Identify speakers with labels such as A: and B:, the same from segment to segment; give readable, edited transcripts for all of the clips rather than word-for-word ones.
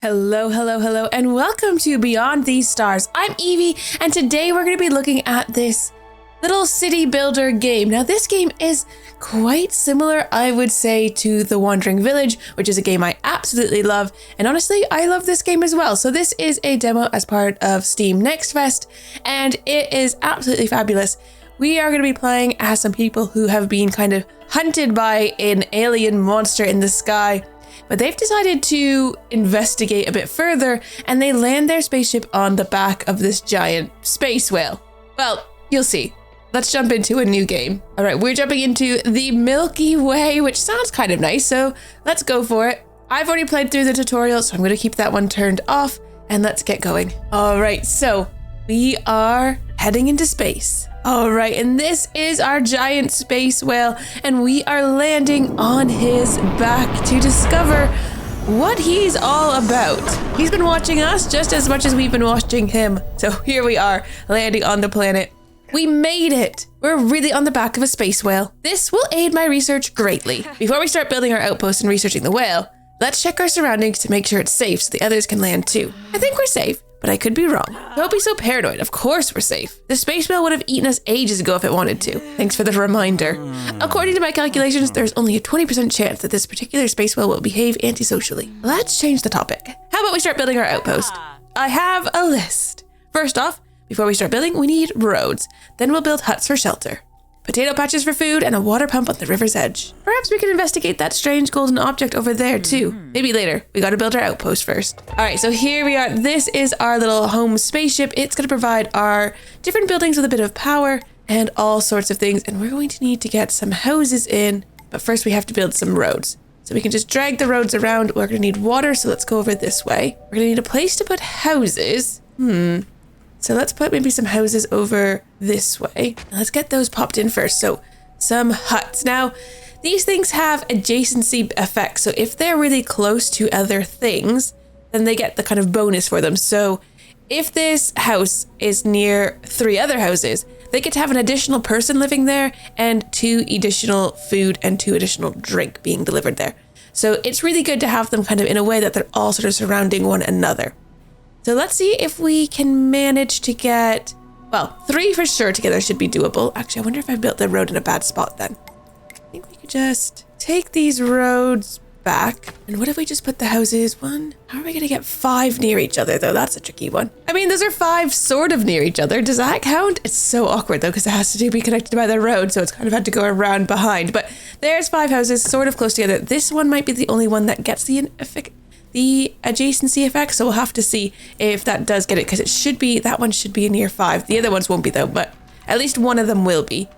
A: Hello, hello, hello, and welcome to Beyond These Stars. I'm Evie, and today we're going to be looking at this little city builder game. Now, this game is quite similar, I would say, to The Wandering Village, which is a game I absolutely love. And honestly, I love this game as well. So this is a demo as part of Steam Next Fest, and it is absolutely fabulous. We are going to be playing as some people who have been kind of hunted by an alien monster in the sky. But they've decided to investigate a bit further, and they land their spaceship on the back of this giant space whale. Well, you'll see. Let's jump into a new game. All right, we're jumping into the Milky Way, which sounds kind of nice, so let's go for it. I've already played through the tutorial, so I'm going to keep that one turned off, and let's get going. All right, so we are heading into space. All right, and this is our giant space whale, and we are landing on his back to discover what he's all about. He's been watching us just as much as we've been watching him. So here we are, landing on the planet. We made it! We're really on the back of a space whale. This will aid my research greatly. Before we start building our outpost and researching the whale, let's check our surroundings to make sure it's safe so the others can land too. I think we're safe, but I could be wrong. Don't be so paranoid. Of course we're safe. The space whale would have eaten us ages ago if it wanted to. Thanks for the reminder. According to my calculations, there's only a 20% chance that this particular space whale will behave antisocially. Let's change the topic. How about we start building our outpost? I have a list. First off, before we start building, we need roads. Then we'll build huts for shelter, potato patches for food, and a water pump on the river's edge. Perhaps we can investigate that strange golden object over there too. Maybe later. We gotta build our outpost first. All right, so here we are. This is our little home spaceship. It's gonna provide our different buildings with a bit of power and all sorts of things. And we're going to need to get some houses in, but first we have to build some roads. So we can just drag the roads around. We're gonna need water, so let's go over this way. We're gonna need a place to put houses. So let's put maybe some houses over this way. Let's get those popped in first. So some huts. Now, these things have adjacency effects. So if they're really close to other things, then they get the kind of bonus for them. So if this house is near 3 other houses, they get to have an additional person living there and 2 additional food and 2 additional drink being delivered there. So it's really good to have them kind of in a way that they're all sort of surrounding one another. So let's see if we can manage to get, well, 3 for sure together should be doable. Actually, I wonder if I built the road in a bad spot then. I think we could just take these roads back. And what if we just put the houses, 1? How are we going to get 5 near each other though? That's a tricky one. I mean, those are 5 sort of near each other. Does that count? It's so awkward though, because it has to be connected by the road. So it's kind of had to go around behind. But there's 5 houses sort of close together. This one might be the only one that gets the adjacency effect, so we'll have to see if that does get it, because it should be, that one should be near 5. The other ones won't be though, but at least one of them will be.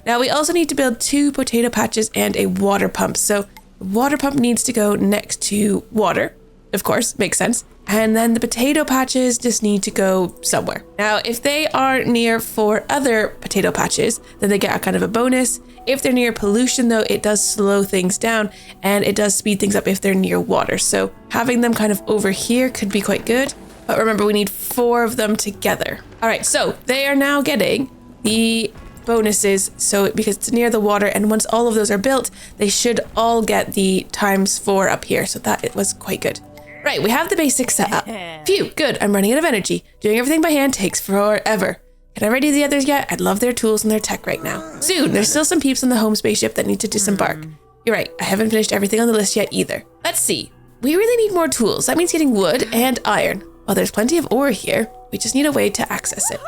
A: Now we also need to build 2 potato patches and a water pump. So the water pump needs to go next to water, of course, makes sense. And then the potato patches just need to go somewhere. Now, if they are near 4 other potato patches, then they get a kind of a bonus. If they're near pollution though, it does slow things down and it does speed things up if they're near water. So having them kind of over here could be quite good. But remember, we need 4 of them together. All right, so they are now getting the bonuses. So because it's near the water, and once all of those are built, they should all get the ×4 up here. So that it was quite good. Right, we have the basics set up. Phew, good, I'm running out of energy. Doing everything by hand takes forever. Can I ready the others yet? I'd love their tools and their tech right now. Soon, there's still some peeps on the home spaceship that need to disembark. You're right, I haven't finished everything on the list yet either. Let's see. We really need more tools. That means getting wood and iron. Well, there's plenty of ore here. We just need a way to access it.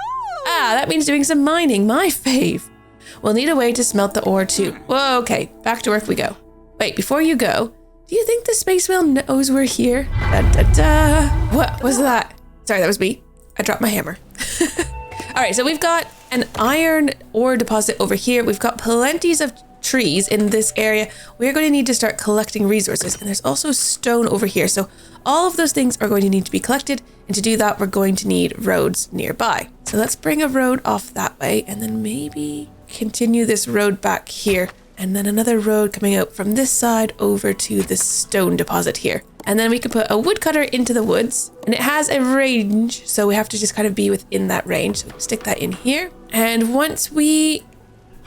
A: Ah, that means doing some mining, my fave. We'll need a way to smelt the ore too. Whoa, okay, back to work we go. Wait, before you go, do you think the space whale knows we're here? What was that? Sorry, that was me. I dropped my hammer. All right, so we've got an iron ore deposit over here. We've got plenties of trees in this area. We're going to need to start collecting resources. And there's also stone over here. So all of those things are going to need to be collected. And to do that, we're going to need roads nearby. So let's bring a road off that way and then maybe continue this road back here. And then another road coming out from this side over to the stone deposit here. And then we can put a woodcutter into the woods, and it has a range, so we have to just kind of be within that range. So stick that in here. And once we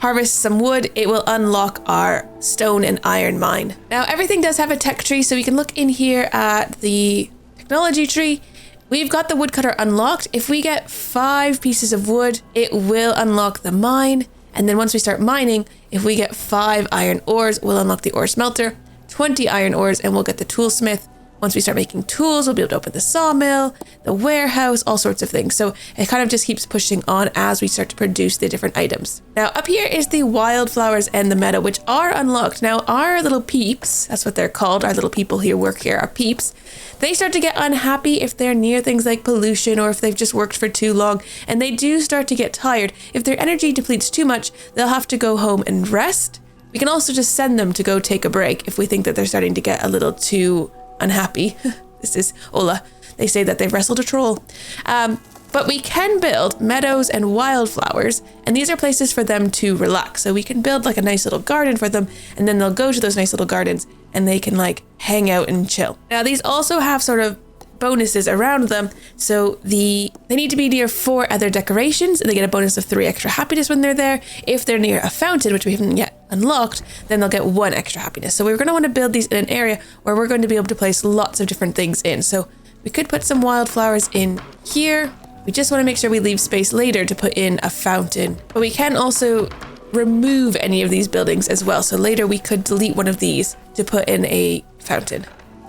A: harvest some wood, it will unlock our stone and iron mine. Now everything does have a tech tree, so we can look in here at the technology tree. We've got the woodcutter unlocked. If we get 5 pieces of wood, it will unlock the mine. And then once we start mining, if we get 5 iron ores, we'll unlock the ore smelter, 20 iron ores, and we'll get the toolsmith. Once we start making tools, we'll be able to open the sawmill, the warehouse, all sorts of things. So it kind of just keeps pushing on as we start to produce the different items. Now up here is the wildflowers and the meadow, which are unlocked. Now our little peeps, that's what they're called, our little people who work here, our peeps, they start to get unhappy if they're near things like pollution or if they've just worked for too long, and they do start to get tired. If their energy depletes too much, they'll have to go home and rest. We can also just send them to go take a break if we think that they're starting to get a little too unhappy. This is Ola. They say that they've wrestled a troll. But we can build meadows and wildflowers, and these are places for them to relax. So we can build like a nice little garden for them, and then they'll go to those nice little gardens and they can like hang out and chill. Now these also have sort of bonuses around them. So they need to be near 4 other decorations, and they get a bonus of 3 extra happiness when they're there. If they're near a fountain, which we haven't yet unlocked, then they'll get 1 extra happiness. So we're going to want to build these in an area where we're going to be able to place lots of different things in. So we could put some wildflowers in here. We just want to make sure we leave space later to put in a fountain. But we can also remove any of these buildings as well. So later we could delete one of these to put in a fountain.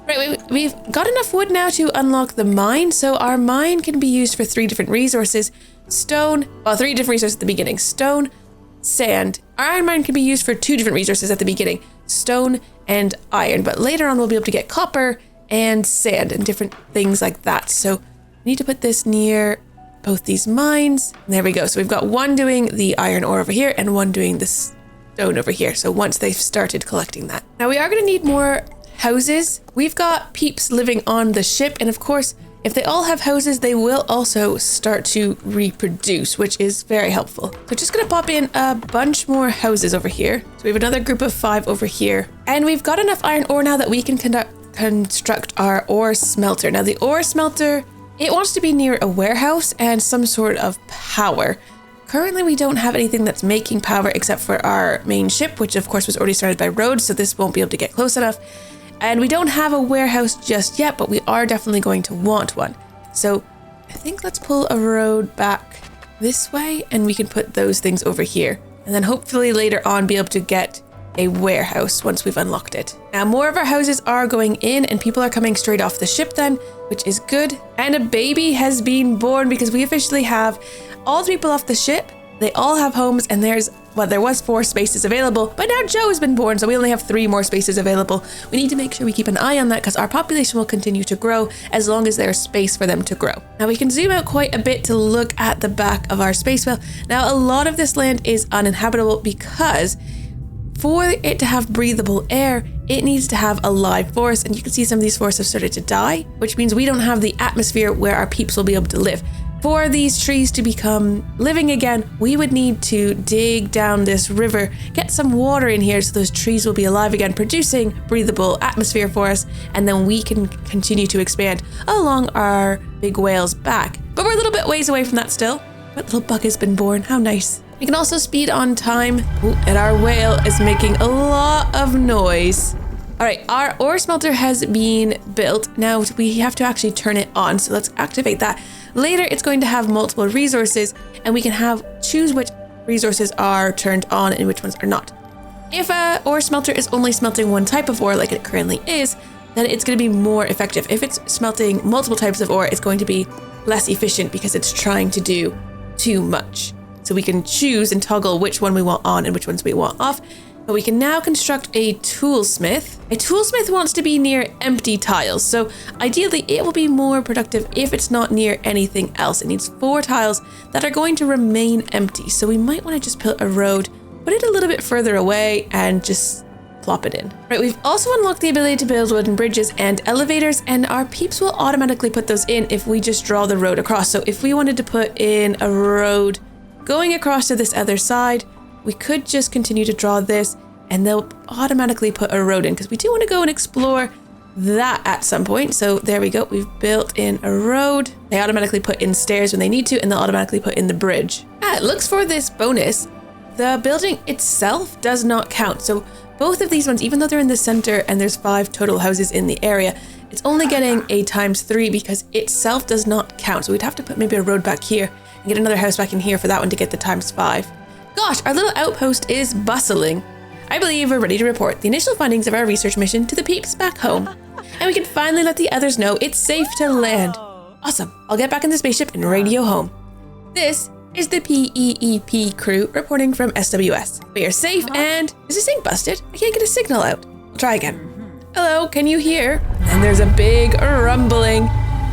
A: Right, we've got enough wood now to unlock the mine. So our mine can be used for 3 different resources. Stone, well, 3 different resources at the beginning. Stone, sand. Our iron mine can be used for 2 different resources at the beginning. Stone and iron. But later on we'll be able to get copper and sand and different things like that. So we need to put this near both these mines. And there we go. So we've got one doing the iron ore over here and one doing the stone over here. So once they've started collecting that. Now we are going to need more houses. We've got peeps living on the ship, and of course if they all have houses they will also start to reproduce, which is very helpful. So just gonna pop in a bunch more houses over here. So we have another group of 5 over here, and we've got enough iron ore now that we can construct our ore smelter. Now the ore smelter, it wants to be near a warehouse and some sort of power. Currently we don't have anything that's making power except for our main ship, which of course was already started by roads, so this won't be able to get close enough. And we don't have a warehouse just yet, but we are definitely going to want one. So I think let's pull a road back this way and we can put those things over here. And then hopefully later on be able to get a warehouse once we've unlocked it. Now more of our houses are going in and people are coming straight off the ship then, which is good. And a baby has been born because we officially have all the people off the ship. They all have homes, and there was 4 spaces available, but now Joe has been born, so we only have 3 more spaces available. We need to make sure we keep an eye on that because our population will continue to grow as long as there's space for them to grow. Now we can zoom out quite a bit to look at the back of our space wheel. Now a lot of this land is uninhabitable because for it to have breathable air, it needs to have a live forest, and you can see some of these forests have started to die, which means we don't have the atmosphere where our peeps will be able to live. For these trees to become living again, we would need to dig down this river, get some water in here so those trees will be alive again, producing breathable atmosphere for us, and then we can continue to expand along our big whale's back. But we're a little bit ways away from that still. What little bug has been born? How nice. We can also speed on time. Ooh, and our whale is making a lot of noise. All right, our ore smelter has been built. Now we have to actually turn it on, so let's activate that. Later, it's going to have multiple resources, and we can choose which resources are turned on and which ones are not. If a ore smelter is only smelting one type of ore, like it currently is, then it's going to be more effective. If it's smelting multiple types of ore, it's going to be less efficient because it's trying to do too much. So we can choose and toggle which one we want on and which ones we want off. But we can now construct a toolsmith. A toolsmith wants to be near empty tiles, so ideally it will be more productive if it's not near anything else. It needs 4 tiles that are going to remain empty, so we might want to just put a road, put it a little bit further away, and just plop it in. Right, we've also unlocked the ability to build wooden bridges and elevators, and our peeps will automatically put those in if we just draw the road across. So if we wanted to put in a road going across to this other side, we could just continue to draw this and they'll automatically put a road in because we do want to go and explore that at some point. So there we go. We've built in a road. They automatically put in stairs when they need to, and they'll automatically put in the bridge. It looks for this bonus. The building itself does not count. So both of these ones, even though they're in the center and there's 5 total houses in the area, it's only getting a ×3 because itself does not count. So we'd have to put maybe a road back here and get another house back in here for that one to get the ×5. Gosh, our little outpost is bustling. I believe we're ready to report the initial findings of our research mission to the peeps back home. And we can finally let the others know it's safe to land. Awesome, I'll get back in the spaceship and radio home. This is the PEEP crew reporting from SWS. We are safe and... Is this thing busted? I can't get a signal out. I'll try again. Hello, can you hear? And there's a big rumbling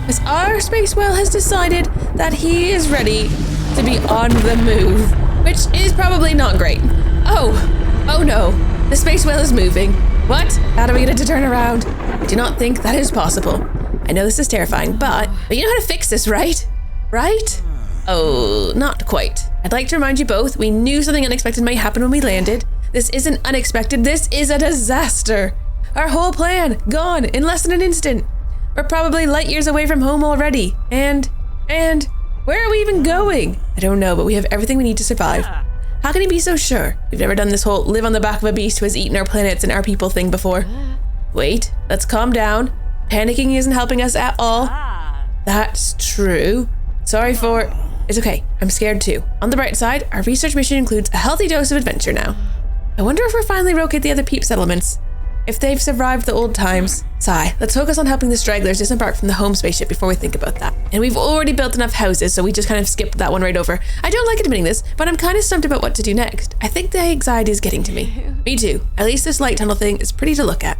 A: as our space whale has decided that he is ready to be on the move, which is probably not great. Oh no, the space whale is moving. What? How do we get it to turn around? I do not think that is possible. I know this is terrifying, but you know how to fix this, right? Right? Oh, not quite. I'd like to remind you both, we knew something unexpected might happen when we landed. This isn't unexpected, this is a disaster. Our whole plan, gone in less than an instant. We're probably light years away from home already. And where are we even going? I don't know, but we have everything we need to survive. How can you be so sure? We've never done this whole live on the back of a beast who has eaten our planets and our people thing before. Wait, let's calm down. Panicking isn't helping us at all. That's true. It's okay, I'm scared too. On the bright side, our research mission includes a healthy dose of adventure now. I wonder if we'll finally locate the other peep settlements. If they've survived the old times. Sigh, let's focus on helping the stragglers disembark from the home spaceship before we think about that. And we've already built enough houses, so we just kind of skipped that one right over. I don't like admitting this, but I'm kind of stumped about what to do next. I think the anxiety is getting to me. Me too. At least this light tunnel thing is pretty to look at.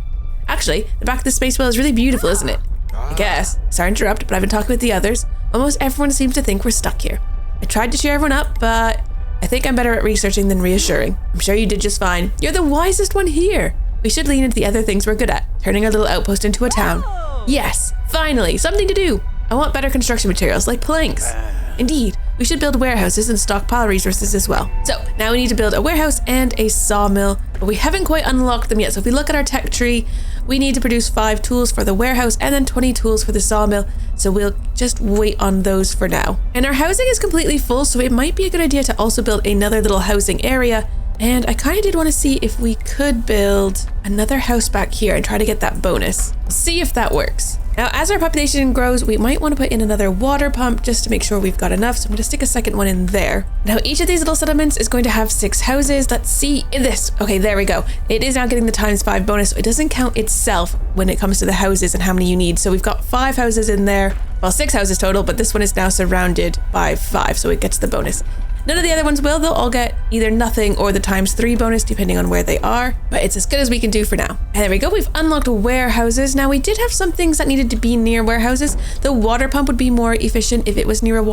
A: Actually, the back of the space whale is really beautiful, isn't it? I guess. Sorry to interrupt, but I've been talking with the others. Almost everyone seems to think we're stuck here. I tried to cheer everyone up, but I think I'm better at researching than reassuring. I'm sure you did just fine. You're the wisest one here. We should lean into the other things we're good at, turning our little outpost into a town. Yes, finally, something to do. I want better construction materials like planks. Indeed, we should build warehouses and stockpile resources as well. So now we need to build a warehouse and a sawmill, but we haven't quite unlocked them yet. So if we look at our tech tree, we need to produce 5 tools for the warehouse and then 20 tools for the sawmill. So we'll just wait on those for now. And our housing is completely full, so it might be a good idea to also build another little housing area. And I kind of did want to see if we could build another house back here and try to get that bonus. See if that works. Now, as our population grows, we might want to put in another water pump just to make sure we've got enough. So I'm going to stick a second one in there. Now, each of these little settlements is going to have 6 houses. Let's see this. Okay, there we go. It is now getting the ×5 bonus. So it doesn't count itself when it comes to the houses and how many you need. So we've got 5 houses in there. Well, 6 houses total, but this one is now surrounded by 5. So it gets the bonus. None of the other ones will. They'll all get either nothing or the ×3 bonus depending on where they are, but it's as good as we can do for now. And there we go, we've unlocked warehouses. Now we did have some things that needed to be near warehouses. The water pump would be more efficient if it was near a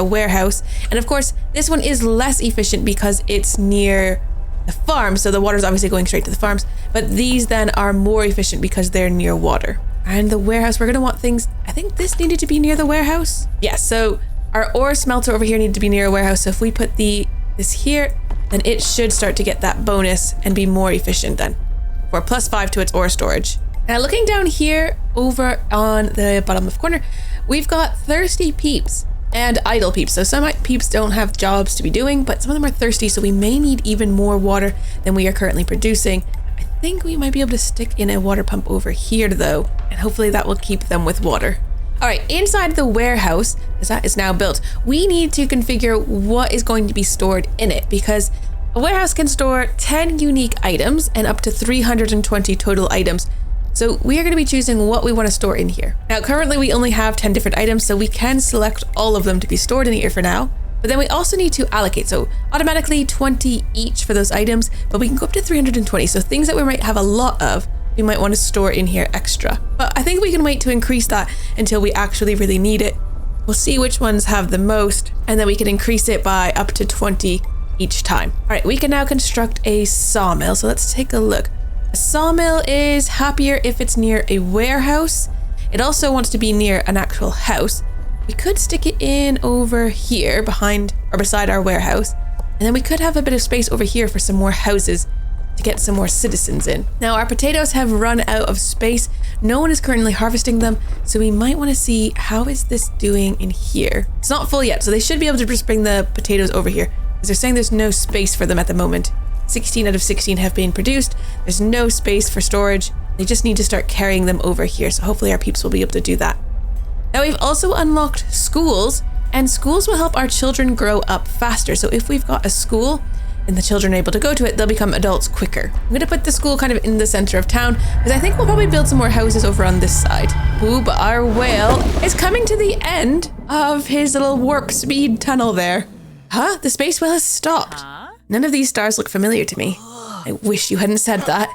A: warehouse. And of course, this one is less efficient because it's near the farm, so the water's obviously going straight to the farms, but these then are more efficient because they're near water. And the warehouse, we're going to want things, I think this needed to be near the warehouse. Yes, so our ore smelter over here needed to be near a warehouse. So if we put this here, then it should start to get that bonus and be more efficient then. For +5 to its ore storage. Now looking down here over on the bottom left corner, we've got thirsty peeps and idle peeps. So some peeps don't have jobs to be doing, but some of them are thirsty. So we may need even more water than we are currently producing. I think we might be able to stick in a water pump over here though, and hopefully that will keep them with water. All right, inside the warehouse, as that is now built, we need to configure what is going to be stored in it, because a warehouse can store 10 unique items and up to 320 total items. So we are going to be choosing what we want to store in here. Now, currently we only have 10 different items, so we can select all of them to be stored in here for now. But then we also need to allocate, so automatically 20 each for those items, but we can go up to 320. So things that we might have a lot of, we might want to store in here extra. But I think we can wait to increase that until we actually really need it. We'll see which ones have the most, and then we can increase it by up to 20 each time. All right, we can now construct a sawmill. So let's take a look. A sawmill is happier if it's near a warehouse. It also wants to be near an actual house. We could stick it in over here behind or beside our warehouse. And then we could have a bit of space over here for some more houses to get some more citizens in. Now our potatoes have run out of space. No one is currently harvesting them. So we might want to see how is this doing in here. It's not full yet, so they should be able to just bring the potatoes over here. because they're saying there's no space for them at the moment. 16 out of 16 have been produced. There's no space for storage. They just need to start carrying them over here. So hopefully our peeps will be able to do that. Now we've also unlocked schools, and schools will help our children grow up faster. So if we've got a school and the children are able to go to it, they'll become adults quicker. I'm going to put the school kind of in the center of town because I think we'll probably build some more houses over on this side. Ooh, but our whale is coming to the end of his little warp speed tunnel there. Huh? The space whale has stopped. None of these stars look familiar to me. I wish you hadn't said that.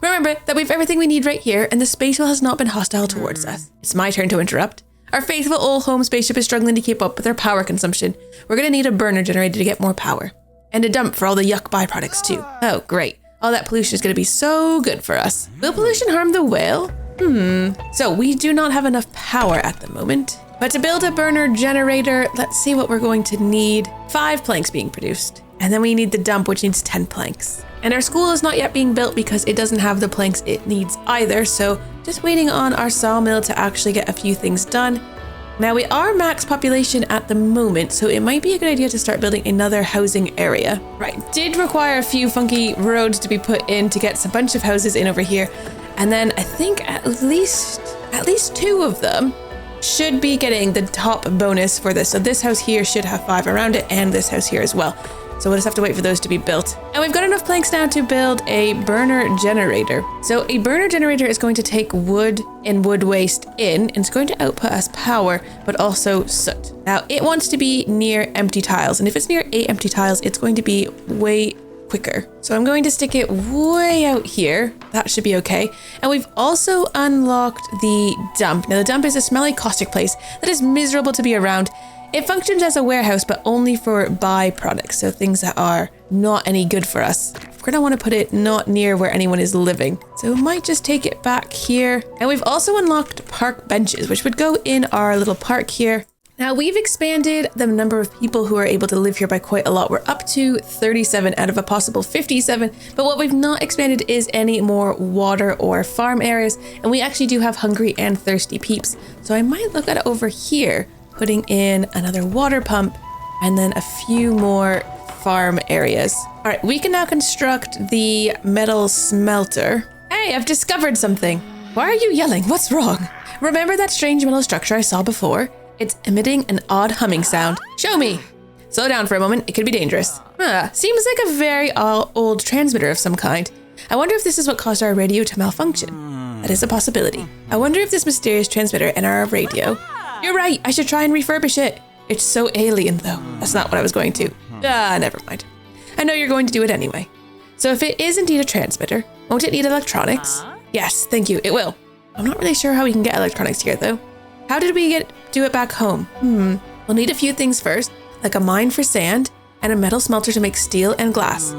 A: Remember that we have everything we need right here, and the space whale has not been hostile towards us. It's my turn to interrupt. Our faithful old home spaceship is struggling to keep up with our power consumption. We're going to need a burner generator to get more power. And a dump for all the yuck byproducts too. Oh, great. All that pollution is going to be so good for us. Will pollution harm the whale? So we do not have enough power at the moment. But to build a burner generator, let's see what we're going to need. 5 planks being produced. And then we need the dump, which needs 10 planks. And our school is not yet being built because it doesn't have the planks it needs either. So just waiting on our sawmill to actually get a few things done. Now we are max population at the moment, so it might be a good idea to start building another housing area. Right, did require a few funky roads to be put in to get a bunch of houses in over here. And then I think at least 2 of them should be getting the top bonus for this. So this house here should have 5 around it, and this house here as well. So we'll just have to wait for those to be built. And we've got enough planks now to build a burner generator. So a burner generator is going to take wood and wood waste in, and it's going to output us power, but also soot. Now it wants to be near empty tiles. And if it's near 8 empty tiles, it's going to be way quicker. So I'm going to stick it way out here. That should be okay. And we've also unlocked the dump. Now the dump is a smelly, caustic place that is miserable to be around. It functions as a warehouse, but only for byproducts, so things that are not any good for us. We're gonna want to put it not near where anyone is living. So we might just take it back here. And we've also unlocked park benches, which would go in our little park here. Now we've expanded the number of people who are able to live here by quite a lot. We're up to 37 out of a possible 57, but what we've not expanded is any more water or farm areas. And we actually do have hungry and thirsty peeps. So I might look at it over here, putting in another water pump and then a few more farm areas. All right, we can now construct the metal smelter. Hey, I've discovered something. Why are you yelling? What's wrong? Remember that strange metal structure I saw before? It's emitting an odd humming sound. Show me. Slow down for a moment. It could be dangerous. Seems like a very old transmitter of some kind. I wonder if this is what caused our radio to malfunction. That is a possibility. I wonder if this mysterious transmitter in our radio... You're right, I should try and refurbish it. It's so alien though. That's not what I was going to. Never mind. I know you're going to do it anyway. So if it is indeed a transmitter, won't it need electronics? Yes, thank you, it will. I'm not really sure how we can get electronics here though. How did we do it back home? We'll need a few things first, like a mine for sand and a metal smelter to make steel and glass.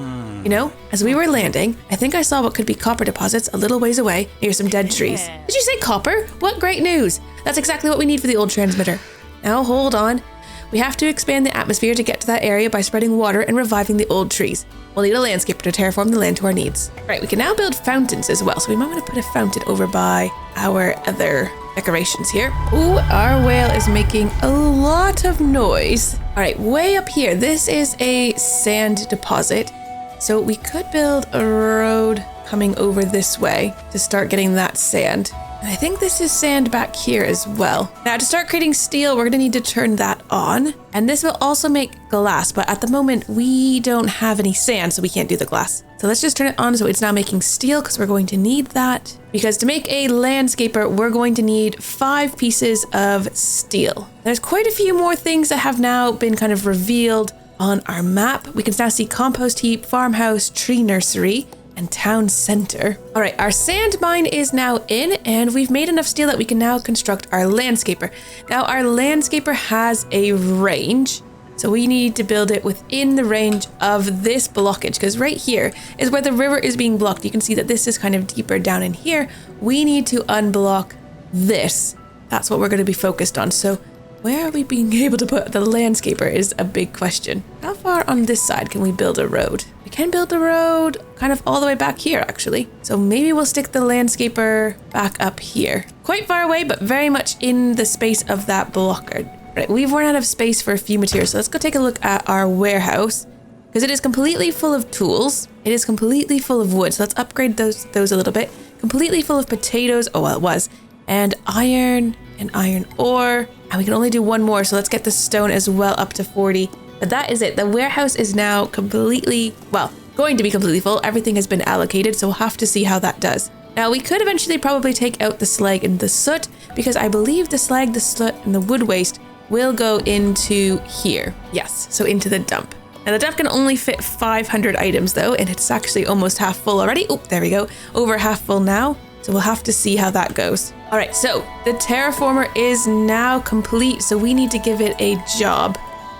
A: You know, as we were landing, I think I saw what could be copper deposits a little ways away near some dead trees. Did you say copper? What great news! That's exactly what we need for the old transmitter. Now hold on. We have to expand the atmosphere to get to that area by spreading water and reviving the old trees. We'll need a landscaper to terraform the land to our needs. Right, we can now build fountains as well, so we might want to put a fountain over by our other decorations here. Ooh, our whale is making a lot of noise. All right, way up here, this is a sand deposit. So we could build a road coming over this way to start getting that sand. And I think this is sand back here as well. Now to start creating steel, we're gonna need to turn that on. And this will also make glass, but at the moment we don't have any sand, so we can't do the glass. So let's just turn it on so it's now making steel because we're going to need that. Because to make a landscaper, we're going to need 5 pieces of steel. There's quite a few more things that have now been kind of revealed on our map. We can now see compost heap, farmhouse, tree nursery, and town center. All right, our sand mine is now in, and we've made enough steel that we can now construct our landscaper. Now our landscaper has a range, so we need to build it within the range of this blockage, because right here is where the river is being blocked. You can see that this is kind of deeper down in here. We need to unblock this. That's what we're going to be focused on. So where are we being able to put the landscaper is a big question. How far on this side can we build a road? We can build a road kind of all the way back here, actually. So maybe we'll stick the landscaper back up here. Quite far away, but very much in the space of that blocker. Right, we've run out of space for a few materials, so let's go take a look at our warehouse. because it is completely full of tools. It is completely full of wood. So let's upgrade those a little bit. Completely full of potatoes. Oh, well, it was. And iron and iron ore. And we can only do one more. So let's get the stone as well up to 40. But that is it. The warehouse is now completely, well, going to be completely full. Everything has been allocated. So we'll have to see how that does. Now we could eventually probably take out the slag and the soot, because I believe the slag, the soot and the wood waste will go into here. Yes. So into the dump. Now the dump can only fit 500 items though, and it's actually almost half full already. Oh, there we go. Over half full now. So we'll have to see how that goes. All right, so the terraformer is now complete. So we need to give it a job.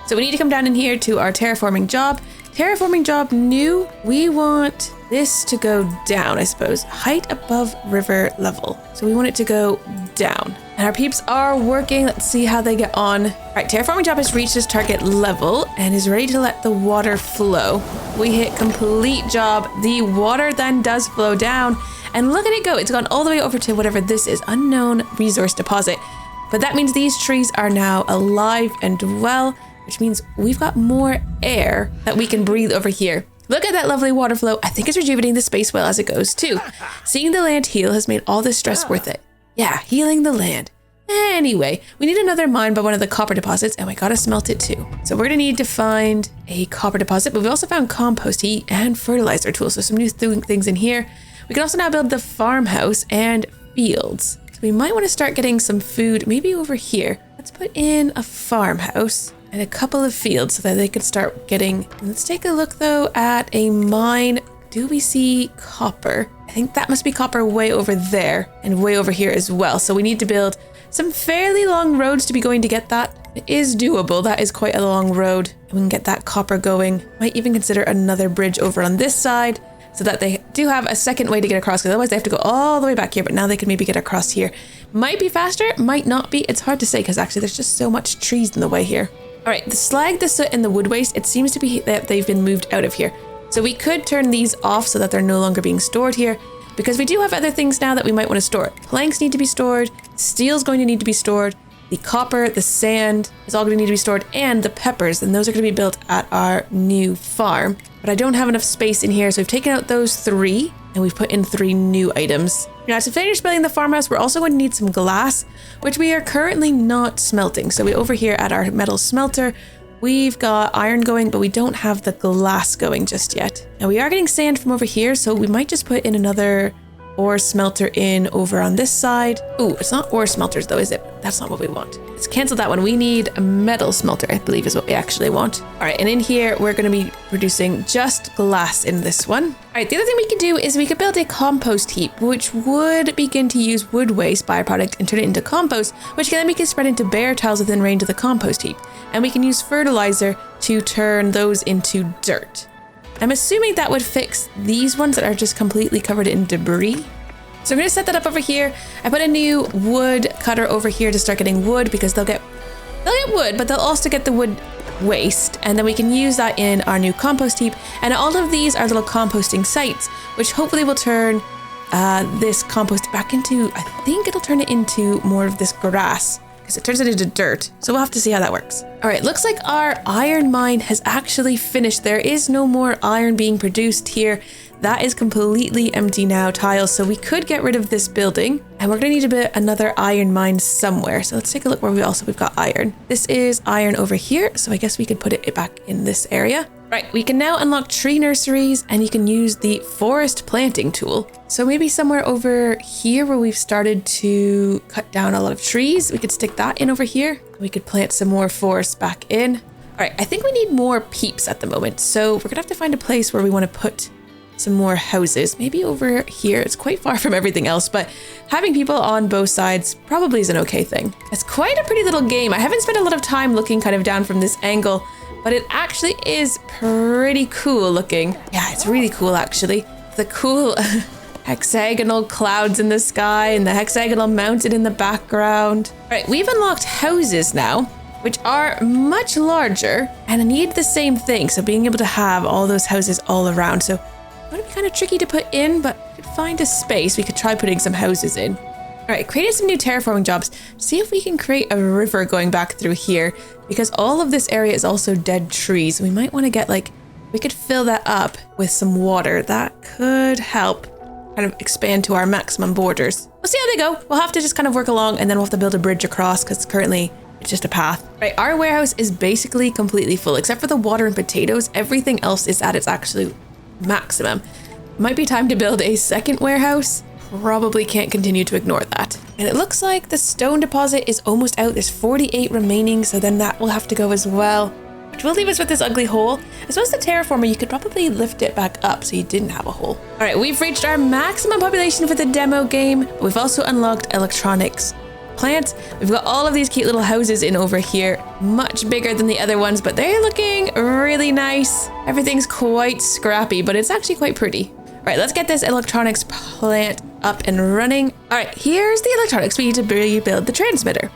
A: So we need to come down in here to our terraforming job. Terraforming job new. We want this to go down, I suppose. Height above river level. So we want it to go down. And our peeps are working. Let's see how they get on. All right, terraforming job has reached its target level and is ready to let the water flow. We hit complete job. The water then does flow down. And look at it go. It's gone all the way over to whatever this is, unknown resource deposit. But that means these trees are now alive and well, which means we've got more air that we can breathe over here. Look at that lovely water flow. I think it's rejuvenating the space well as it goes too. Seeing the land heal has made all this stress worth it. Yeah, healing the land. Anyway, we need another mine by one of the copper deposits, and we gotta smelt it too. So we're gonna need to find a copper deposit, but we've also found compost heat and fertilizer tools. So some new things in here. We can also now build the farmhouse and fields. So we might want to start getting some food maybe over here. Let's put in a farmhouse and a couple of fields so that they can start getting. Let's take a look though at a mine. Do we see copper? I think that must be copper way over there and way over here as well. So we need to build some fairly long roads to be going to get that. It is doable. That is quite a long road. And we can get that copper going. Might even consider another bridge over on this side so that they do have a second way to get across, because otherwise they have to go all the way back here. But now they can maybe get across here. Might be faster, might not be. It's hard to say because actually there's just so much trees in the way here. All right, the slag, the soot, and the wood waste, it seems to be that they've been moved out of here. So we could turn these off so that they're no longer being stored here, because we do have other things now that we might want to store. Planks need to be stored, steel's going to need to be stored, the copper, the sand is all going to need to be stored, and the peppers, and those are going to be built at our new farm. But I don't have enough space in here, so we've taken out those 3, and we've put in 3 new items. Now, to finish building the farmhouse, we're also going to need some glass, which we are currently not smelting. So we over here at our metal smelter, we've got iron going, but we don't have the glass going just yet. Now we are getting sand from over here, so we might just put in another ore smelter in over on this side. Ooh, it's not ore smelters though, is it? That's not what we want. Let's cancel that one. We need a metal smelter, I believe is what we actually want. All right, and in here, we're going to be producing just glass in this one. All right, the other thing we could do is we could build a compost heap, which would begin to use wood waste byproduct and turn it into compost, which can then be spread into bare tiles within range of the compost heap. And we can use fertilizer to turn those into dirt. I'm assuming that would fix these ones that are just completely covered in debris. So I'm going to set that up over here. I put a new wood cutter over here to start getting wood, because they'll get wood, but they'll also get the wood waste. And then we can use that in our new compost heap. And all of these are little composting sites, which hopefully will turn this compost back into, I think it'll turn it into more of this grass, because it turns it into dirt. So we'll have to see how that works. All right, looks like our iron mine has actually finished. There is no more iron being produced here. That is completely empty now, tiles. So we could get rid of this building, and we're gonna need to build another iron mine somewhere. So let's take a look where we've got iron. This is iron over here. So I guess we could put it back in this area. Right, we can now unlock tree nurseries, and you can use the forest planting tool. So maybe somewhere over here where we've started to cut down a lot of trees, we could stick that in over here. We could plant some more forest back in. All right, I think we need more peeps at the moment. So we're gonna have to find a place where we wanna put some more houses, maybe over here. It's quite far from everything else, but having people on both sides probably is an okay thing. It's quite a pretty little game. I haven't spent a lot of time looking kind of down from this angle, but it actually is pretty cool looking. Yeah, it's really cool actually. The cool hexagonal clouds in the sky and the hexagonal mountain in the background. All right, we've unlocked houses now, which are much larger and need the same thing. So being able to have all those houses all around. So it would be kind of tricky to put in, but we could find a space. We could try putting some houses in. All right, created some new terraforming jobs. See if we can create a river going back through here, because all of this area is also dead trees. We might want to get like we could fill that up with some water. That could help kind of expand to our maximum borders. We'll see how they go. We'll have to just kind of work along, and then we'll have to build a bridge across because currently it's just a path. Right, our warehouse is basically completely full except for the water and potatoes. Everything else is at its absolute maximum. Might be time to build a second warehouse. Probably can't continue to ignore that. And it looks like the stone deposit is almost out. There's 48 remaining, so then that will have to go as well, which will leave us with this ugly hole. I suppose the terraformer, you could probably lift it back up so you didn't have a hole. All right, we've reached our maximum population for the demo game. But we've also unlocked electronics plants. We've got all of these cute little houses in over here, much bigger than the other ones, but they're looking really nice. Everything's quite scrappy, but it's actually quite pretty. All right, let's get this electronics plant up and running. All right, here's the electronics we need to rebuild the transmitter.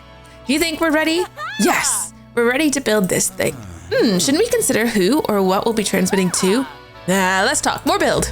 A: Do you think we're ready? Yes, we're ready to build this thing. Shouldn't we consider who or what we'll be transmitting to? Nah, let's talk more build.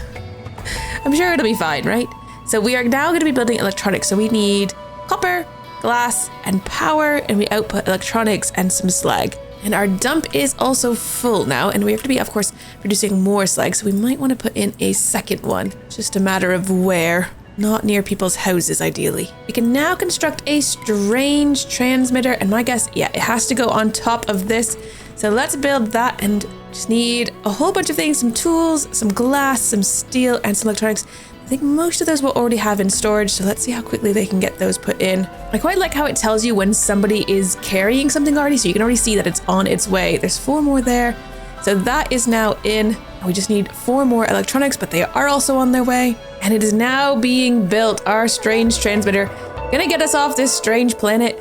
A: I'm sure it'll be fine, right? So we are now going to be building electronics. So we need copper, glass, and power, and we output electronics and some slag. And our dump is also full now, and we have to be, of course, producing more slag. So we might want to put in a second one. It's just a matter of where. Not near people's houses, ideally. We can now construct a strange transmitter, and my guess, yeah, it has to go on top of this. So let's build that, and just need a whole bunch of things, some tools, some glass, some steel, and some electronics. I think most of those we'll already have in storage, so let's see how quickly they can get those put in. I quite like how it tells you when somebody is carrying something already, so you can already see that it's on its way. There's 4 more there, so that is now in. We just need 4 more electronics, but they are also on their way. And it is now being built, our strange transmitter. Gonna get us off this strange planet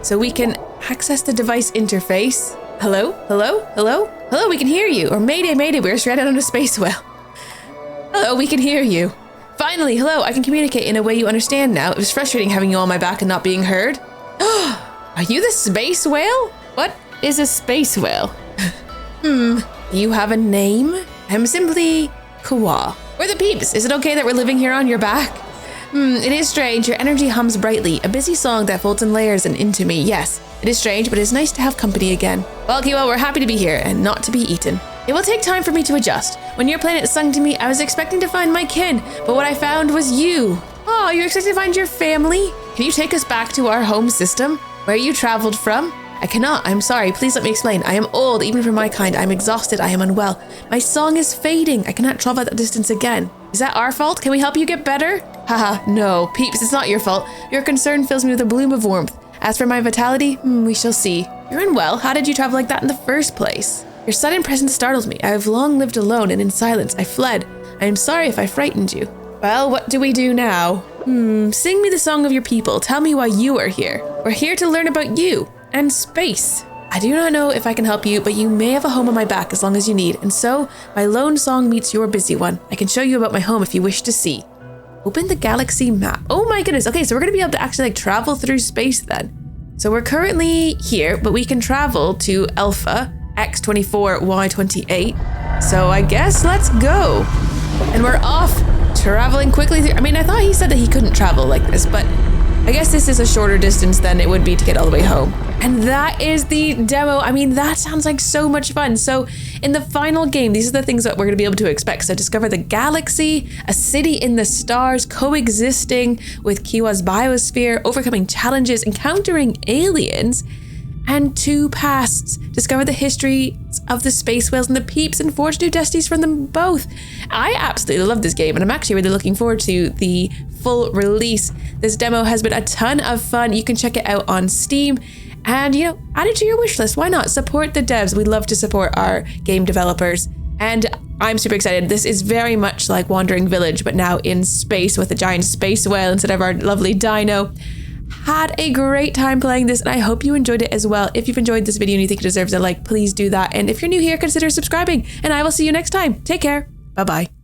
A: so we can access the device interface. Hello? Hello? Hello? Hello, we can hear you. Or mayday, mayday, we're stranded on a space whale. Hello, we can hear you. Finally, hello, I can communicate in a way you understand now. It was frustrating having you on my back and not being heard. Are you the space whale? What is a space whale? You have a name? I'm simply Kewa. We're the peeps. Is it okay that we're living here on your back? It is strange. Your energy hums brightly. A busy song that folds in layers and into me. Yes, it is strange, but it's nice to have company again. Well, Kewa, we're happy to be here and not to be eaten. It will take time for me to adjust. When your planet sung to me, I was expecting to find my kin, but what I found was you. Oh, you're expecting to find your family? Can you take us back to our home system, where you traveled from? I cannot. I'm sorry. Please let me explain. I am old, even for my kind. I'm exhausted. I am unwell. My song is fading. I cannot travel that distance again. Is that our fault? Can we help you get better? Haha, no. Peeps, it's not your fault. Your concern fills me with a bloom of warmth. As for my vitality, we shall see. You're unwell. How did you travel like that in the first place? Your sudden presence startled me. I have long lived alone and in silence. I fled. I am sorry if I frightened you. Well, what do we do now? Sing me the song of your people. Tell me why you are here. We're here to learn about you. And space. I do not know if I can help you, but you may have a home on my back as long as you need, and so my lone song meets your busy one. I can show you about my home if you wish to see. Open the galaxy map. Oh my goodness. Okay, so we're gonna be able to actually travel through space then. So we're currently here, but we can travel to Alpha X24 Y28. So I guess let's go. And we're off traveling quickly through. I mean, I thought he said that he couldn't travel like this, but I guess this is a shorter distance than it would be to get all the way home. And that is the demo. I mean, that sounds like so much fun. So in the final game, these are the things that we're going to be able to expect. So discover the galaxy, a city in the stars, coexisting with Kewa's biosphere, overcoming challenges, encountering aliens, and 2 pasts. Discover the history of the space whales and the peeps and forge new destinies from them both. I absolutely love this game, and I'm actually really looking forward to the full release. This demo has been a ton of fun. You can check it out on Steam and, add it to your wish list. Why not? Support the devs. We love to support our game developers. And I'm super excited. This is very much like Wandering Village, but now in space with a giant space whale instead of our lovely dino. Had a great time playing this, and I hope you enjoyed it as well. If you've enjoyed this video and you think it deserves a like, please do that. And if you're new here, consider subscribing, and I will see you next time. Take care. Bye-bye.